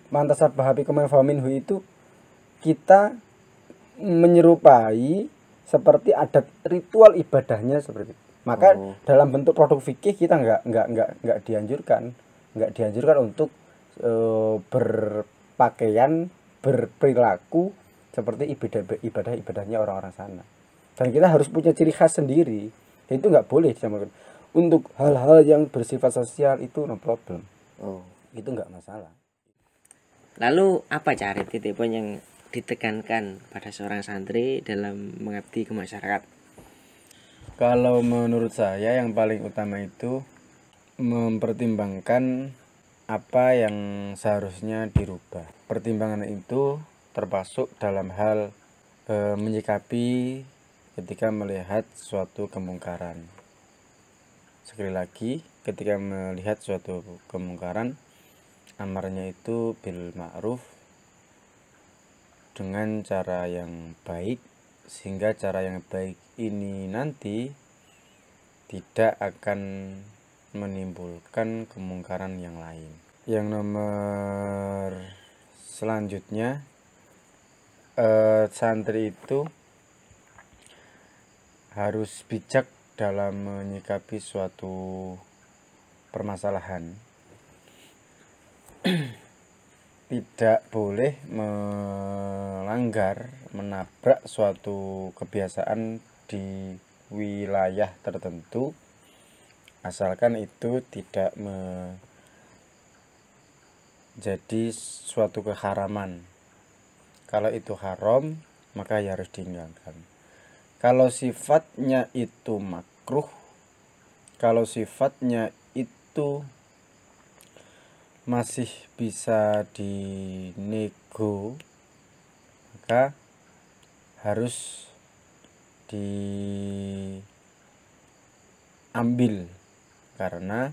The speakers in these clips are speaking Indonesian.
mantasabbaha bikum faminhu itu kita menyerupai seperti adat ritual ibadahnya seperti itu. Maka dalam bentuk produk fikih kita nggak dianjurkan untuk berpakaian, berperilaku seperti ibadahnya orang-orang sana. Dan kita harus punya ciri khas sendiri. Itu nggak boleh disamakan. Untuk hal-hal yang bersifat sosial itu no problem. Itu nggak masalah. Lalu apa cara titik poin yang ditekankan pada seorang santri dalam mengabdi ke masyarakat? Kalau menurut saya yang paling utama itu mempertimbangkan apa yang seharusnya dirubah. Pertimbangan itu termasuk dalam hal menyikapi ketika melihat suatu kemungkaran. Sekali lagi, ketika melihat suatu kemungkaran, amarnya itu bil ma'ruf dengan cara yang baik, sehingga cara yang baik ini nanti tidak akan menimbulkan kemungkaran yang lain. Yang nomor selanjutnya, santri itu harus bijak dalam menyikapi suatu permasalahan. Tidak boleh melanggar, menabrak suatu kebiasaan di wilayah tertentu, asalkan itu tidak menjadi suatu keharaman. Kalau itu haram, maka ya harus dihindarkan. Kalau sifatnya itu makruh, kalau sifatnya itu masih bisa dinego, maka harus diambil, karena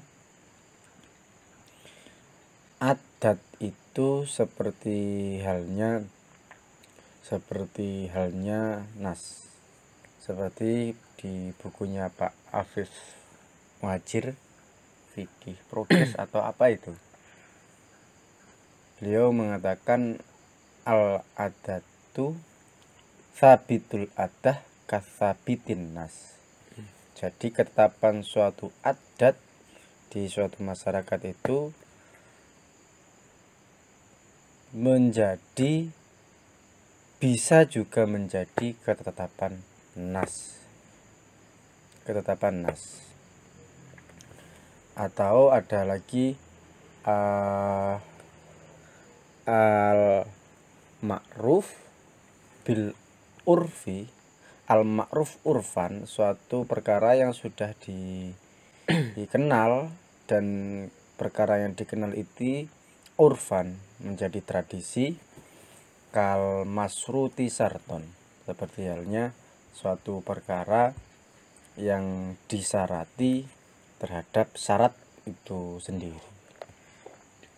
adat itu seperti halnya nas. Seperti di bukunya Pak Afif Muhajir, Fikih Progres atau apa itu, beliau mengatakan al-adatu sabitul adah kasabitin nas. Jadi ketetapan suatu adat di suatu masyarakat itu bisa juga menjadi ketetapan nas. Atau ada lagi al-ma'ruf bil urfi. Al-ma'ruf urfan, suatu perkara yang sudah dikenal, dan perkara yang dikenal itu urfan, menjadi tradisi. Kal masruti sarton, seperti halnya suatu perkara yang disarati terhadap syarat itu sendiri.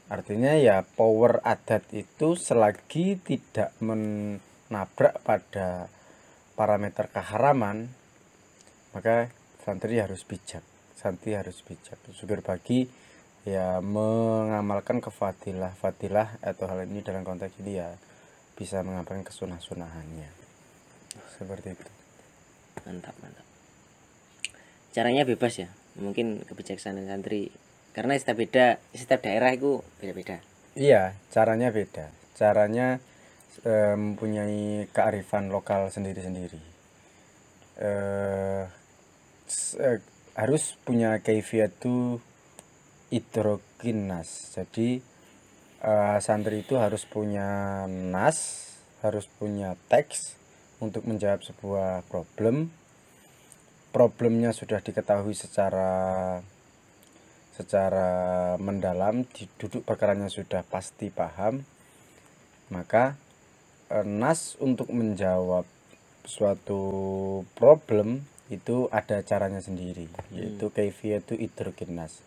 Artinya ya power adat itu selagi tidak menabrak pada parameter keharaman, maka santri harus bijak. Syukur bagi ya mengamalkan fadilah atau hal ini dalam konteks ini ya bisa mengamalkan kesunah-sunahannya. Seperti itu. Mantap. Caranya bebas ya, mungkin kebijaksanaan santri, karena setiap daerah itu beda-beda. Iya, caranya beda. Caranya mempunyai kearifan lokal sendiri-sendiri. Harus punya kaifiyatu idrokinas. Jadi santri itu harus punya nas, harus punya teks untuk menjawab sebuah problemnya sudah diketahui secara mendalam, duduk perkaranya sudah pasti paham, maka nas untuk menjawab suatu problem itu ada caranya sendiri, yaitu kaifiyatu idrokinas.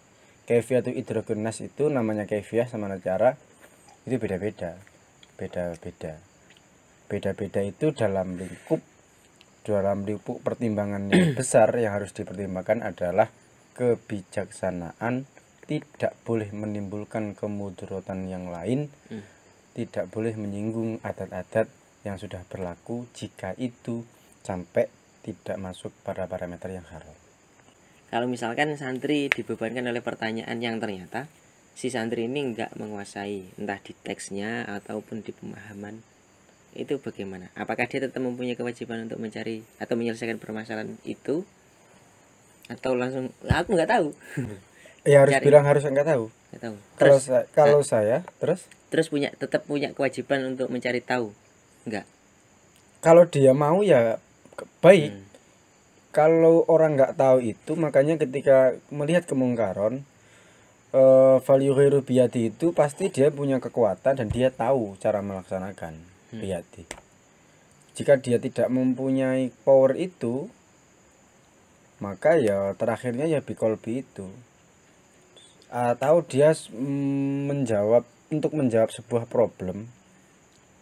Kaifiyatu idrokinas itu namanya kaifiyah sama cara itu beda-beda itu dalam lingkup pertimbangan yang besar. Yang harus dipertimbangkan adalah kebijaksanaan, tidak boleh menimbulkan kemudaratan yang lain, tidak boleh menyinggung adat-adat yang sudah berlaku jika itu sampai tidak masuk pada parameter yang haram. Kalau misalkan santri dibebankan oleh pertanyaan yang ternyata si santri ini enggak menguasai entah di teksnya ataupun di pemahaman, itu bagaimana? Apakah dia tetap mempunyai kewajiban untuk mencari atau menyelesaikan permasalahan itu, atau langsung aku nggak tahu? Ya harus Cari. bilang harus nggak tahu. Nggak tahu. Kalau saya Terus tetap punya kewajiban untuk mencari tahu, enggak? kalau dia mau ya baik. Kalau orang nggak tahu itu, makanya ketika melihat kemungkaran, falyughiru biyadi itu pasti dia punya kekuatan dan dia tahu cara melaksanakan biyadi. Jika dia tidak mempunyai power itu, maka ya terakhirnya ya bikolbi itu. Atau dia untuk menjawab sebuah problem.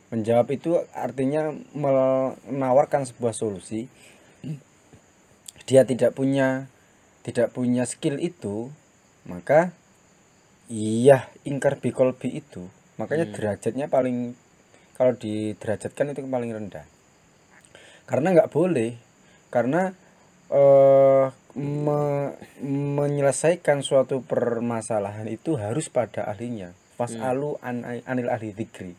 Menjawab itu artinya menawarkan sebuah solusi. Dia tidak punya skill itu, maka iya ingkar bikolbi itu. Makanya derajatnya paling, kalau diderajatkan itu paling rendah. Karena nggak boleh, karena menyelesaikan suatu permasalahan itu harus pada ahlinya. Fas'alu anil ahli dzikri.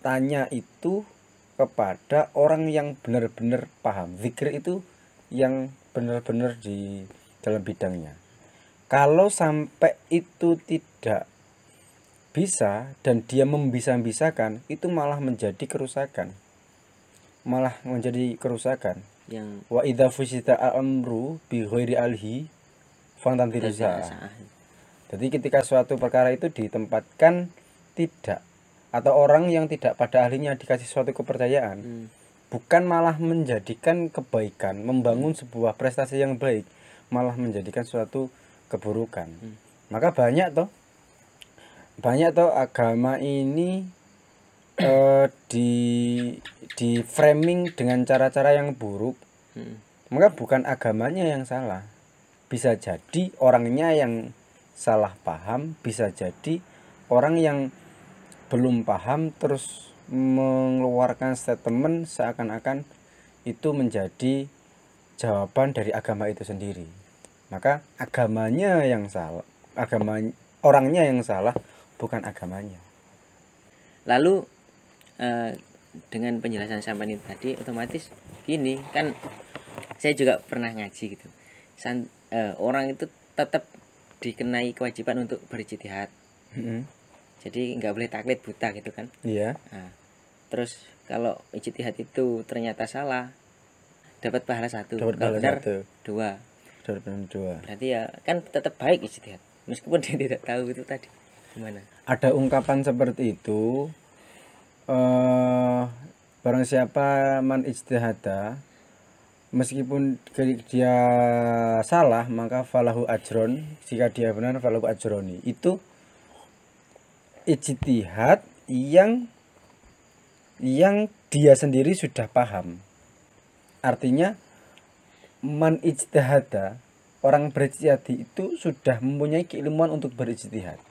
Tanya itu kepada orang yang benar-benar paham. Zikir itu yang benar-benar di dalam bidangnya. Kalau sampai itu tidak bisa dan dia membisa-bisakan, itu malah menjadi kerusakan. Yang wa idza fusita al-amru bi ghairi alhi fantantirusa. Jadi ketika suatu perkara itu ditempatkan tidak, atau orang yang tidak pada ahlinya dikasih suatu kepercayaan, bukan malah menjadikan kebaikan, membangun sebuah prestasi yang baik, malah menjadikan suatu keburukan. Maka banyak toh agama ini di framing dengan cara-cara yang buruk. Maka bukan agamanya yang salah, bisa jadi orangnya yang salah paham, bisa jadi orang yang belum paham terus mengeluarkan statement seakan-akan itu menjadi jawaban dari agama itu sendiri. Maka agamanya yang salah, orangnya yang salah, bukan agamanya. Lalu dengan penjelasan sampai ini tadi, otomatis gini kan, saya juga pernah ngaji gitu. Orang itu tetap dikenai kewajiban untuk berijtihad. Jadi nggak boleh taklid buta gitu kan. Iya. Nah, terus kalau ijtihad itu ternyata salah, dapat pahala 1. Kalau benar 2. Berarti ya kan tetap baik ijtihad, meskipun dia tidak tahu itu tadi gimana. Ada ungkapan seperti itu, barang siapa man ijtihada, meskipun dia salah maka falahu ajron, jika dia benar falahu ajroni. Itu ijtihad yang dia sendiri sudah paham. Artinya man ijtihada, orang berijtihad itu sudah mempunyai keilmuan untuk berijtihad.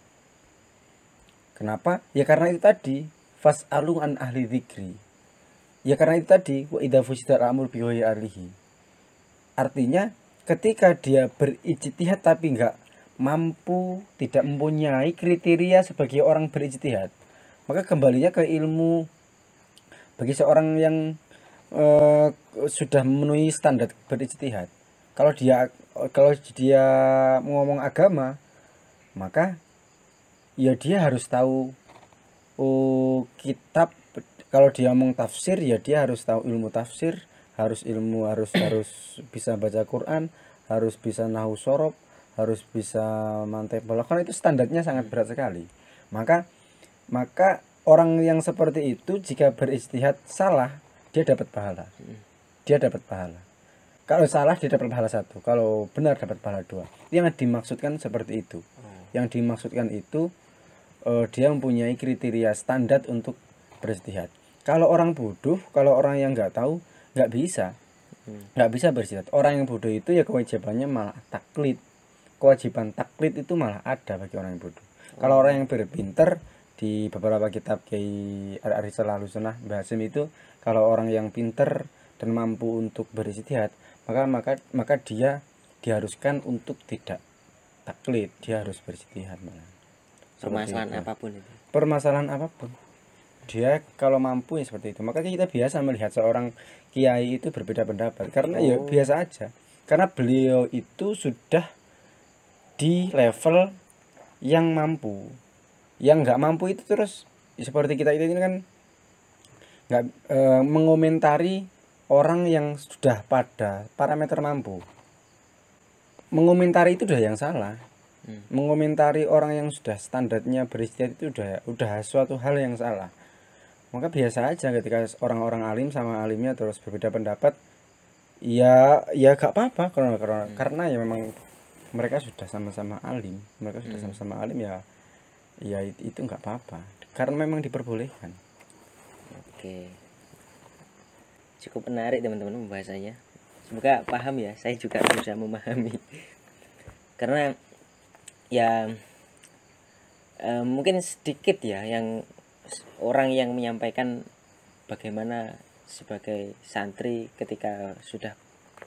Kenapa? Ya karena itu tadi, fas'alu an ahli dzikri. Ya karena itu tadi, wa idza fusidal amru bi ghairi ahlihi. Artinya ketika dia berijtihad tapi enggak mampu, tidak mempunyai kriteria sebagai orang berijtihad, maka kembalinya ke ilmu. Bagi seorang yang sudah memenuhi standar berijtihad, kalau dia ngomong agama, maka ya dia harus tahu kitab. Kalau dia ngomong tafsir, ya dia harus tahu ilmu tafsir, harus bisa baca Quran, harus bisa nahwu shorob, harus bisa mantai balaghah. Itu standarnya sangat berat sekali. Maka orang yang seperti itu jika berijtihad salah, dia dapat pahala. Kalau salah dia dapat pahala 1, kalau benar dapat pahala 2. Yang dimaksudkan seperti itu. Yang dimaksudkan itu dia mempunyai kriteria standar untuk berijtihad. Kalau orang bodoh, kalau orang yang nggak tahu, nggak bisa berijtihad. Orang yang bodoh itu ya kewajibannya malah taklid. Kewajiban taklid itu malah ada bagi orang yang bodoh. Kalau orang yang berpinter, di beberapa kitab Kiai Arisal Ahlussunnah Mbah Hasyim itu, kalau orang yang pinter dan mampu untuk berijtihad, maka dia diharuskan untuk tidak taklid, dia harus berijtihad malah. Permasalahan apapun itu. Permasalahan apapun. Dia kalau mampu ya seperti itu. Makanya kita biasa melihat seorang kiai itu berbeda pendapat karena ya biasa aja. Karena beliau itu sudah di level yang mampu. Yang nggak mampu itu terus ya seperti kita ini kan nggak mengomentari orang yang sudah pada parameter mampu. Mengomentari itu udah yang salah. Mengomentari orang yang sudah standarnya berijtihad itu udah suatu hal yang salah. Maka biasa aja ketika orang-orang alim sama alimnya terus berbeda pendapat, ya gak apa-apa karena ya memang mereka sudah sama-sama alim, ya itu nggak apa-apa karena memang diperbolehkan. Oke, cukup menarik teman-teman pembahasannya, semoga paham ya. Saya juga berusaha memahami karena ya mungkin sedikit ya yang orang yang menyampaikan bagaimana sebagai santri ketika sudah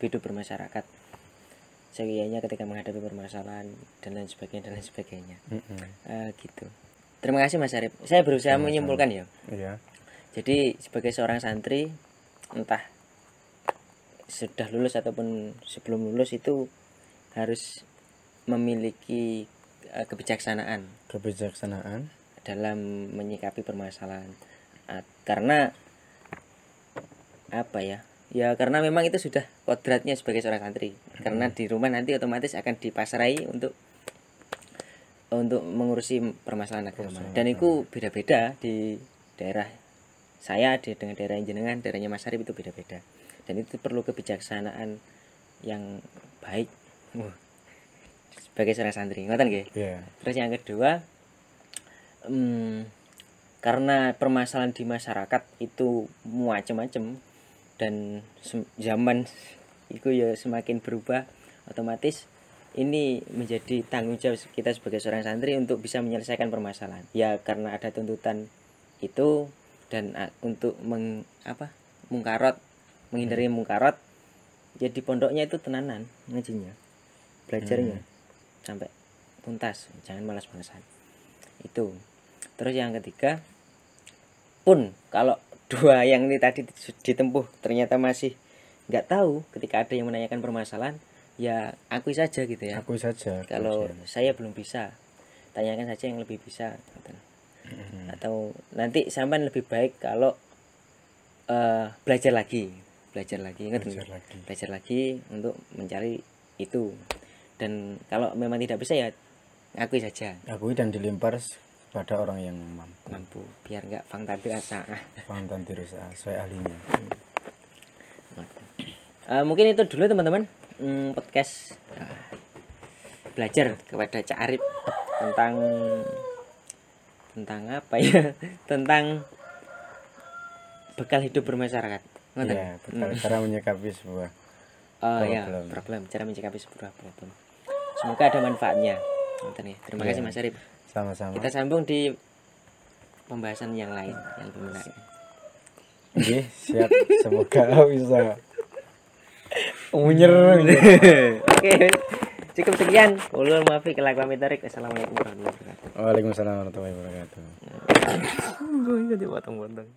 hidup bermasyarakat, sehingga ketika menghadapi permasalahan dan lain sebagainya gitu. Terima kasih Mas Arif, saya berusaha menyimpulkan ya. Iya. Jadi sebagai seorang santri, entah sudah lulus ataupun sebelum lulus, itu harus memiliki kebijaksanaan dalam menyikapi permasalahan. Karena apa ya? Ya karena memang itu sudah kodratnya sebagai seorang santri. Karena di rumah nanti otomatis akan dipasrai untuk mengurusi permasalahan agama. Dan itu beda-beda di daerah saya dengan daerah jenengan, daerahnya Mas Arif itu beda-beda. Dan itu perlu kebijaksanaan yang baik. Sebagai seorang santri, ngoten nggih. Yeah. Terus yang kedua, karena permasalahan di masyarakat itu macam-macam dan zaman itu ya semakin berubah, otomatis ini menjadi tanggung jawab kita sebagai seorang santri untuk bisa menyelesaikan permasalahan. Ya karena ada tuntutan itu dan untuk mungkarot, menghindari mungkarot, ya di pondoknya itu tenanan ngajinya, belajarnya sampai tuntas, jangan malas-malasan itu. Terus yang ketiga, pun kalau dua yang ini tadi ditempuh ternyata masih nggak tahu, ketika ada yang menanyakan permasalahan, ya akui saja gitu ya. Akui saja. Kalau saya belum bisa, tanyakan saja yang lebih bisa. Atau nanti sampai lebih baik kalau belajar lagi, belajar lagi untuk mencari itu. Dan kalau memang tidak bisa ya akui saja. Akui dan dilempar pada orang yang mampu biar nggak fangtan dirasa. Sesuai ahlinya. Mungkin itu dulu teman-teman, podcast belajar kepada Cak Arif tentang apa ya? Tentang bekal hidup bermasyarakat. Iya, cara menyikapi sebuah problem. Cara menyikapi sebuah problem. Semoga ada manfaatnya. Terima kasih Mas Arif. Sama-sama. Kita sambung di pembahasan yang lain yang lebih menarik. Oke, siap. Semoga bisa munyer. Oke, cukup sekian. Ulul maafi kelakuan mitarik. Assalamualaikum warahmatullahi wabarakatuh. Waalaikumsalam warahmatullahi wabarakatuh. Gue potong-potong.